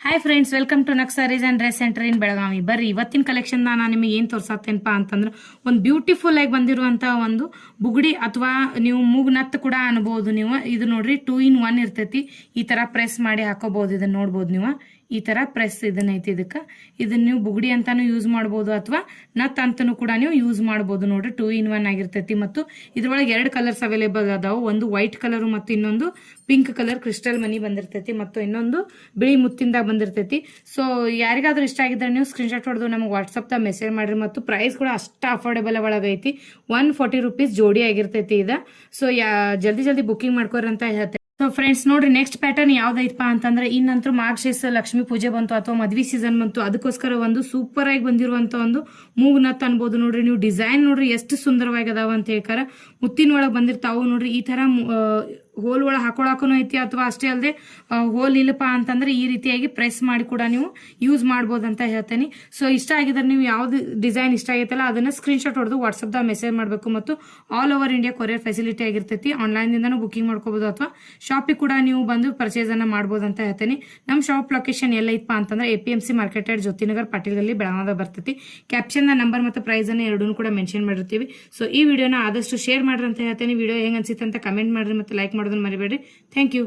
Hi friends, welcome to Nak sarees and dress centre in Belagavi. ಬರ್ರಿ ಇವತ್ತಿನ collection ನಾನು ನಿಮಗೆ ಏನು ತೋರ್ಸತ್ತೇನಪ್ಪ ಅಂತಂದ್ರೆ ಒಂದು ಬ್ಯೂಟಿಫುಲ್ ಆಗಿ ಬಂದಿರುವಂತ ಒಂದು ಬುಗುಡಿ ಅಥವಾ ನೀವು ಮೂಗ್ನತ್ ಕೂಡ ಅನ್ಬೋದು. ನೀವು ಇದು ನೋಡ್ರಿ 2 in 1 ಇರ್ತೈತಿ. ಈ ತರ ಪ್ರೆಸ್ ಮಾಡಿ ಹಾಕೋಬಹುದು. ಇದನ್ನ ನೋಡ್ಬೋದು ನೀವು. ಈ ತರ ಪ್ರೆಸ್ ಇದನ್ನೈತಿ. ಇದನ್ನ ನೀವು ಬುಗುಡಿ ಅಂತಾನು ಯೂಸ್ ಮಾಡಬಹುದು ಅಥವಾ ನತ್ ಅಂತಾನು ಕೂಡ ನೀವು ಯೂಸ್ ಮಾಡಬಹುದು. ನೋಡ್ರಿ 2 in 1 ಆಗಿರ್ತೈತಿ. ಮತ್ತು ಇದ್ರೊಳಗೆ 2 ಕಲರ್ಸ್ ಅವೈಲೇಬಲ್ ಅದಾವು. ಒಂದು ವೈಟ್ ಕಲರ್ ಮತ್ತು ಇನ್ನೊಂದು ಪಿಂಕ್ ಕಲರ್ ಕ್ರಿಸ್ಟಲ್ ಮನಿ ಬಂದಿರ್ತೈತಿ ಮತ್ತು ಇನ್ನೊಂದು ಬಿಳಿ ಮುತ್ತಿಂದ ಬಂದಿರ್ತೈತಿ. ಸೊ ಯಾರಿಗಾದ್ರೂ ಇಷ್ಟ ಆಗಿದ್ರೆ ನೀವು ಸ್ಕ್ರೀನ್ ಶಾಟ್ ಹೊಡೆದು ನಮಗೆ ವಾಟ್ಸಪ್ ದಾಗ ಮೆಸೇಜ್ ಮಾಡ್ರಿ. ಮತ್ತು ಪ್ರೈಸ್ ಕೂಡ ಅಷ್ಟು ಅಫೋರ್ಡೆಬಲ್ ಒಳಗೈತಿ. 140 rupees ಜೋಡಿ ಆಗಿರ್ತೈತಿ ಇದ. ಸೊ ಜಲ್ದಿ ಬುಕಿಂಗ್ ಮಾಡ್ಕೋರಿ ಅಂತ ಹೇಳ್ತೇನೆ. ಸೊ ಫ್ರೆಂಡ್ಸ್ ನೋಡ್ರಿ, ನೆಕ್ಸ್ಟ್ ಪ್ಯಾಟರ್ನ್ ಯಾವ್ದೈತಪ್ಪ ಅಂತಂದ್ರೆ ಇನ್ನಂತೂ ಮಾರ್ಗಶೀರ್ಷ ಲಕ್ಷ್ಮೀ ಪೂಜೆ ಬಂತು ಅಥವಾ ಮದ್ವಿ ಸೀಸನ್ ಬಂತು, ಅದಕ್ಕೋಸ್ಕರ ಒಂದು ಸೂಪರ್ ಆಗಿ ಬಂದಿರುವಂತ ಒಂದು ಮೂಗ್ನತ್ ಅನ್ಬೋದು. ನೋಡ್ರಿ ನೀವು ಡಿಸೈನ್ ನೋಡ್ರಿ ಎಷ್ಟು ಸುಂದರವಾಗಿ ಅದಾವ ಅಂತ ಹೇಳ್ಕಾರ. ಮುತ್ತಿನ ಒಳಗೆ ಬಂದಿರ್ತಾವು ನೋಡ್ರಿ. ಈ ತರ ಹೋಲ್ ಒಳಗೆ ಹಾಕೊಳಕೂ ಐತಿ ಅಥವಾ ಅಷ್ಟೇ ಅಲ್ಲದೆ ಹೋಲ್ ಇಲ್ಲಪ್ಪ ಅಂತಂದ್ರೆ ಈ ರೀತಿಯಾಗಿ ಪ್ರೆಸ್ ಮಾಡಿ ಕೂಡ ನೀವು ಯೂಸ್ ಮಾಡ್ಬೋದು ಅಂತ ಹೇಳ್ತೇನೆ. ಸೊ ಇಷ್ಟ ಆಗಿದ್ರೆ ನೀವು ಯಾವ್ದು ಡಿಸೈನ್ ಇಷ್ಟ ಆಗೈತಲ್ಲ ಅದನ್ನ ಸ್ಕ್ರೀನ್ ಶಾಟ್ ಹೊಡೆದು ವಾಟ್ಸಪ್ ದಾಗ ಮೆಸೇಜ್ ಮಾಡಬೇಕು. ಮತ್ತು all over India courier facility ಆಗಿರ್ತೈತಿ. ಆನ್ಲೈನ್ ದಿಂದನೂ ಬುಕಿಂಗ್ ಮಾಡ್ಕೋಬಹುದು ಅಥವಾ ಶಾಪಿಗೆ ಕೂಡ ನೀವು ಬಂದು ಪರ್ಚೇಸ್ ಅನ್ನ ಮಾಡಬಹುದು ಅಂತ ಹೇಳ್ತೇನೆ. ನಮ್ಮ ಶಾಪ್ ಲೊಕೇಶನ್ ಎಲ್ಲೈತಪ್ಪ ಅಂತಂದ್ರೆ APMC ಮಾರ್ಕೆಟ್ ಜ್ಯೋತಿನಗರ್ ಪಾಟೀಲ್ ಗಲ್ಲಿ ಬೆಳಗಾವದಾಗ ಬರ್ತೈತಿ. ಕ್ಯಾಪ್ಷನ್ ನ ನಂಬರ್ ಮತ್ತು ಪ್ರೈಸ್ ಅನ್ನ ಎರಡೂ ಕೂಡ ಮೆನ್ಷನ್ ಮಾಡಿರ್ತೀವಿ. ಸೊ ಈ ವಿಡಿಯೋನ ಆದಷ್ಟು ಶೇರ್ ಮಾಡ್ರಿ ಅಂತ ಹೇಳ್ತೇನೆ. ವಿಡಿಯೋ ಹೆಂಗ್ ಅನ್ಸಿತ್ತು ಅಂತ ಕಮೆಂಟ್ ಮಾಡ್ರಿ ಮತ್ತು ಲೈಕ್ ಮಾಡೋದನ್ನ ಮರಿಬೇಡ್ರಿ. Thank you.